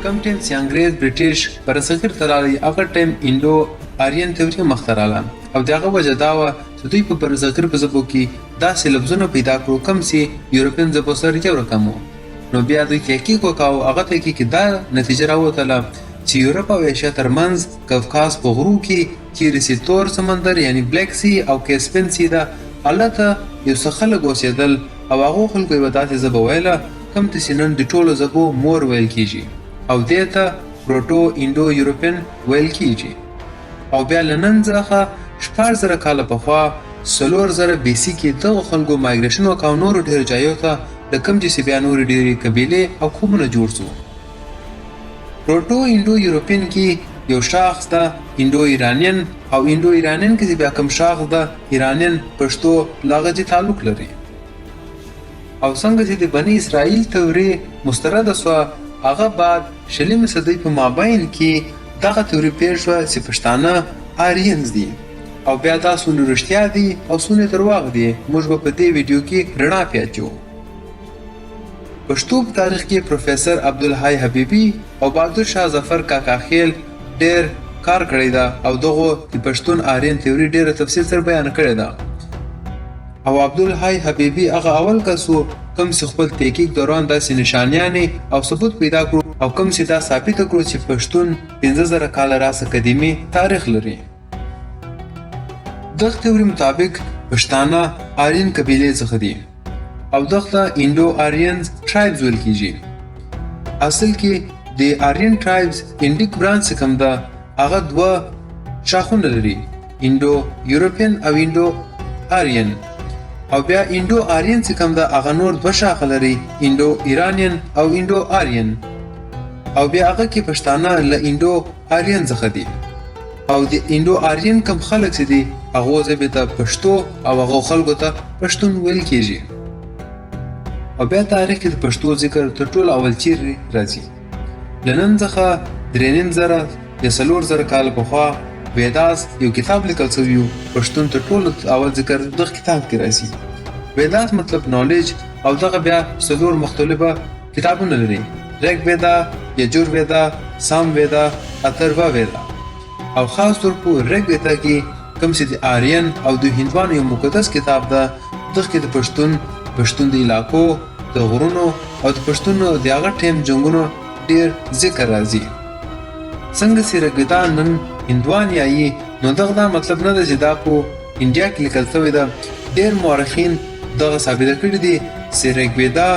کم ټیم چې انګریز برټیش پرسکر ترالی هغه ټیم انډو آریان تیوري مختراله او دغه وجه دا و چې دوی په پرسکر په ژبو کې داسې لفظونه پیدا کړو کوم چې یورپین ژبو سره یو رقم وو. نو بیا دوی تحقیق وکاو هغه تحقیق کې دا نتیجه راوتله چې یورپ او ایشیا ترمنځ کافکاز په غرو کې چیرې چې تور سمندر یعنی بلیک سی او کیسپین سی ده هلته یو څه خلک اوسېدل او هغو خلکو یوه داسې ژبه ویله کوم چې نن د ټولو ژبو مور ویل کیږي او دې ته پروټو انډو یورپین ویل کیږي. او بیا له نن څخه 4000 کاله پخوا 4000 بي سي کې دغو خلکو مایګریشن وکړ او نورو ډېرو ځایو ته د کوم چې بیا نورې ډېرې قبیلې او قومونه جوړ شو. پروټو انډو یورپین کې یو شاخص ده انډو ایرانین او انډو ایرانین کې بیا کوم شاخص ده ایرانین پښتو لاغه تعلق لري. او څنګه چې د بني اسرائیل تیوري مسترده سوه هغه بعد 20 صدۍ په مابین کې دغه تیوري پیل شوه چې پښتانه آریانز دي او بیا دا څونه رښتیا دي او څونه درواغ دي موږ به په دې ویډیو کې رڼا پیاچو. پښتو په تاریخ کې پروفیسر عبدالحی حبیبي او بهادر شاه ظفر کاکاخیل ډېر کار کړی ده او دغو د پښتون آریان تیوري ډېره تفصیل سره بیان کړې ده. او عبدالحی حبیبي هغه اول کس و کوم چې خپل تحقیق دوران داسې نشانیانې او ثبوت پیدا کړو او کوم چې دا ثابته کړو چې پښتون 15000 کاله راڅخه قدیمي تاریخ لري. دغه تیوري مطابق پښتانه آریان قبیلې څخه دي او دغه ته انډو آریانز ټرایبز ویل کیږي. اصل کې د آریان ټرایبز انډیک برانچ کوم ده هغه دوه شاخونه لري انډو یورپین او انډو آریان او بیا انډو آریان چې کوم ده هغه نور دوه شاخه لري انډو ایرانین او انډو آریان او بیا هغه کې پښتانه له انډو آریان څخه دي او د انډو آریان کوم خلک چې دي هغو ژبې ته پښتو او هغو خلکو ته پښتون ویل کیږي. او بیا تاریخ کې د پښتو ذکر تر ټولو اول چیرې راځي. له نن څخه 3000 یا 4000 کاله پخوا ویداس یو کتاب لیکل شوی و پښتون تر ټولو اول ذکر دغه کتاب کې راځي. ویداس مطلب نالج او دغه بیا 4 مختلفه کتابونه لري رګویدا، یجورویدا، سامویدا، اتروا ویدا او خاص طور په رګویدا کې کوم چې د آریان او د هندوانو یو مقدس کتاب ده دغه کې د پښتون د علاقو د غرونو او د پښتون د هغه ټیم جنګونو ډېر ذکر راځي. څنګه چې رګویدا نن هندوان یایي نو دغه دا مطلب نه ده چې دا په انډیا کې لیکل شوی ده. ډېر مورخین دغه ثابته کړي دي چې رګویدا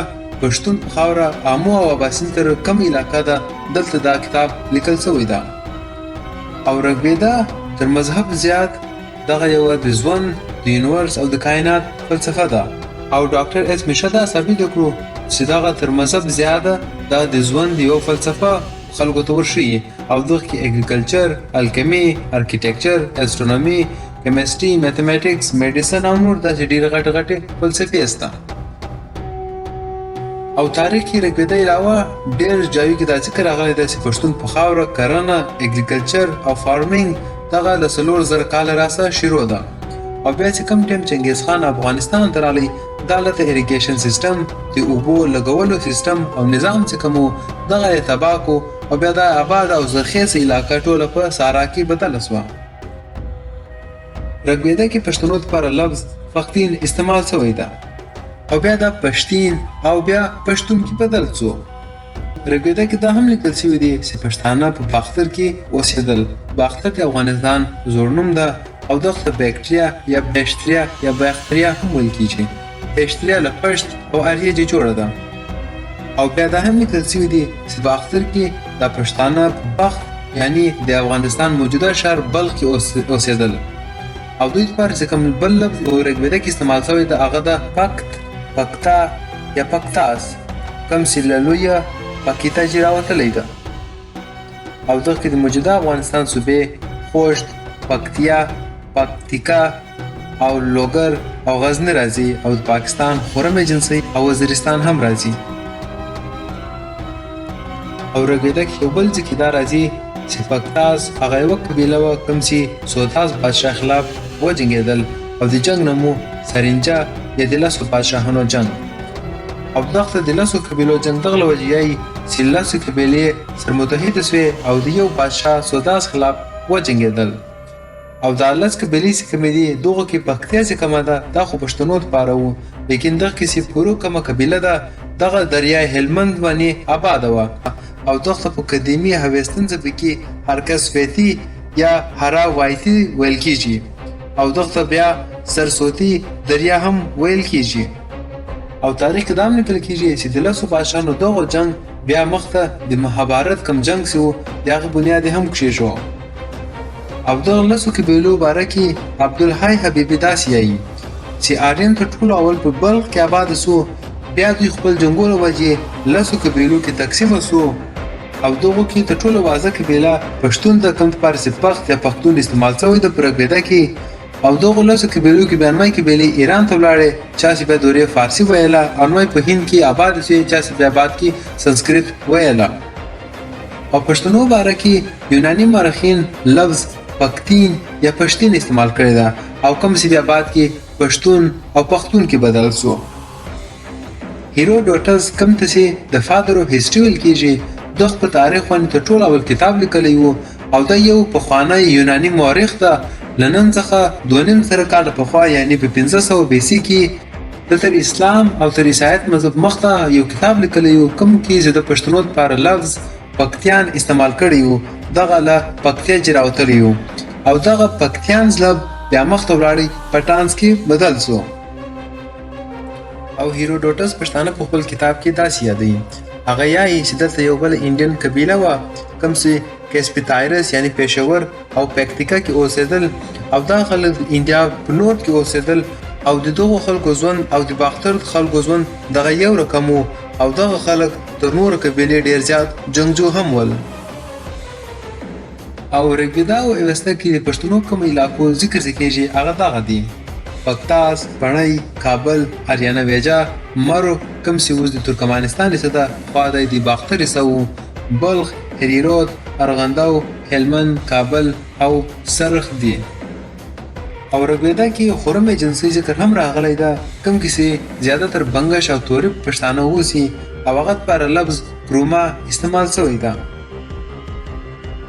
پښتون په خاوره آمو او اباسین تر کم علاقه ده دلته دا کتاب لیکل شوی ده. او رګویدا تر مذهب زیات دغه یوه د ژوند د یونیورس او د کائنات فلسفه ده او ډاکټر ایس میشه دا ثابته کړو چې دغه تر مذهب زیاده دا د ژوند یو فلسفه خلکو ته ورښیي او دغه کې اګریکلچر، الکیمي، ارکیټیکچر، اسټرونومي، کیمستري، میتھمیټکس، میډیسن او نور داسې ډېرې غټې غټې فلسفې شته. او تاریخ کې رګویدا علاوه ډېر ځایو کې دا ذکر راغلی دی چې پښتون په خاوره کرنه، اګریکلچر او فارمینګ دغه له 4000 کاله راڅخه شروع ده. او بیا چې کوم ټیم چنګیز خان افغانستان ته راغلی دا هلته اریګیشن سیسټم د اوبو لګولو سیسټم او نظام چې کوم و دغه یې تباه کړو او بیا دا آباد او زرخیزه علاقه ټوله په صحرا کې بدله شوه. رګویدا کې پښتنو لپاره لفظ پښتین استعمال شوی ده او بیا دا پښتین او بیا پښتون کې بدل شو. رګویدا کې دا هم لیکل شوی دی چې پښتانه په باختر کې اوسېدل. باختر د افغانستان زوړ نوم ده او دغه بکټریا یا بشتریا یا باختریا هم ویل کیږي. بشتریا له پشت او اریجې جوړه ده. او بیا دا هم لیکل شوی دی چې باختر کې د پښتانه په بخت یعنی د افغانستان موجوده شهر بلخ کې اوسېدل او دوی لپاره چې کوم بل لفظ په رګویدا کې استعمال شوی ده هغه ده پکت، پکتا یا پکتاس کوم چې له لویه پکیتا چې راوتلی ده. او دغه کې د موجوده افغانستان صوبې خوشت، پکتیا، پکتیکا او لوګر او غزني راځي او د پاکستان خرم ایجنسي او وزیرستان هم راځي. او رګویدا کې یو بل ځکه دا راځي چې پکتاس هغه یوه قبیله وه کوم چې سوتاس بادشاه خلاف وجنګېدل او د جنګ نه مو سرینجا یا د 10 بادشاهانو جنګ او دغه د 10 قبیلو جنګ دغه له وجې یایي چې لسو قبیلې سره متحده سوې او د یو بادشاه سوداس خلاف وجنګېدل. او دا لس قبیلې چې کومې دي دغو کې پکتیا چې کومه ده دا خو پښتنو دپاره وو، لیکن دغه کې چې پورو کومه قبیله ده دغه دریای هلمند باندې آباده وه او دغه ته په قدیمي هویستن ژبه کې هرکسویتي یا هرا وایتي ویل کېږي او دغه ته بیا سرسوتي دریا هم ویل کېږي. او تاریخ کې دا هم لیکل کېږي چې د لسو بادشاهانو دغو جنګ بیا مخته د مهابارت کوم جنګ چې و د هغې بنیاد هم کښېښو. او دغه لسو قبیلو باره کې عبدالحی حبیبي داسې وایي چې آریان تر ټولو اول په بلخ کې آباده سو، بیا دوی خپل جنګونو وجې لسو قبیلو کې تقسیمه سو او دغو کې تر ټولو واضح قبیله پښتون د کوم دپاره چې پښت یا پښتون استعمال شوی د په رګویدا کې. او دغو لسو قبیلو کې بیا نوی قبیلې ایران ته ولاړې، چا چې بیا دورې فارسي ویله او نوی په هند کې آباده سوې، چا چې بیا بعد کې سنسکرت ویله. او پښتنو باره کې یوناني مورخین لفظ پښتین یا پښتین استعمال کړی ده او کوم چې بیا بعد کې پښتون او پښتون کې بدل سو. هیروډوټس کوم ته چې د فادر اف هیسټري ویل کېږي دغه په تاریخ باندې تر ټولو اول کتاب لیکلی و او دا یو پخوانی یوناني مورخ ده له نن څخه 2.5 زره کاله پخوا یعنې په 1500 بیسي کې د تر اسلام او تر عیسایت مذهب مخته یو کتاب لیکلی و کوم کې چې د پښتنو دپاره لفظ پکتیان استعمال کړی و، دغه له پکتیا چې راوتلی و او دغه پکتیانز لب بیا مخته ولاړی پټانس کې بدل سو. او هیروډوټس پښتانه په خپل کتاب کې داسې یادوي، هغه یایي چې دلته یو بل انډین قبیله وه کوم چې کیسپیتایرس یعنی پېښور او پکتیکا کې اوسېدل او دا خلک انډیا په نورد کې اوسېدل او د دغو خلکو ژوند او د باختر خلکو ژوند دغه یو رقم و او دغه خلک تر نورو قبیلې ډېر زیات جنګجو هم ول. او رګویدا او اوستا کې د پښتنو کوم علاقو ذکر کېږي هغه دغه دي: پکتاس، پڼۍ، کابل، اریانا ویجا، مرو کوم چې اوس د ترکمانستان حصه ده خوا د باختر حصه و، بلخ، هریرود، ارغنداو، هلمند، کابل او سرخ دي. او رګویدا کې خورمې جنسي ذکر هم راغلی ده کوم کې چې زیاتره بنګش او توري پښتانه اوسي او هغه دپاره لفظ کروما استعمال شوی ده.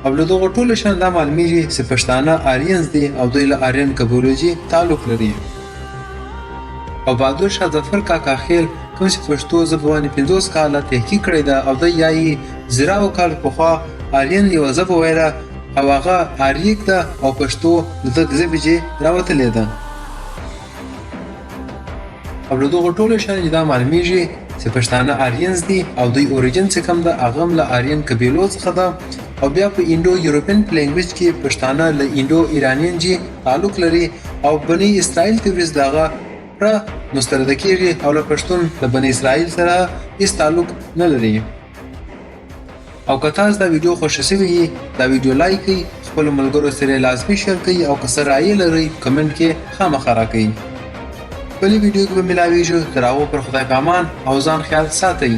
او له دغو ټولو شیانو دا معلومیږي چې پښتانه آریانز دي او دوی له آریان کبولوژي تعلق لري. او بهادر شاه ظفر کاکا خیل کوم چې پښتو ژبه باندې 50 کاله تحقیق کړی ده او دی یایي زراو کال پخوا آریان یوه ژبه ویله او هغه آریک ده او پښتو د دغه ژبې چې راوتلې ده. او له دغو ټولو شیانو دا معلومیږي چې پښتانه آریانز دي او دوی اوریجن چې کوم ده هغه هم له آریان قبیلو څخه ده او بیا په انډو یورپین په لینګویج کې پښتانه له انډو ایرانین جي تعلق لري او بني اسرائیل تبریز دغه پره مسترده کېږي او له پښتون له بني اسرائیل سره هیڅ تعلق نه لري. او که تاسو دا ویډیو خوښه شوې وي دا ویډیو لایک کړئ، خپلو ملګرو سره لازمي شیر کړئ او که څه رایې لرئ کمنټ کې خامخا راکړئ. بلې ویډیو کې به ملاویږو، تر هغو پر خدای په امان او ځان خیال ساتئ.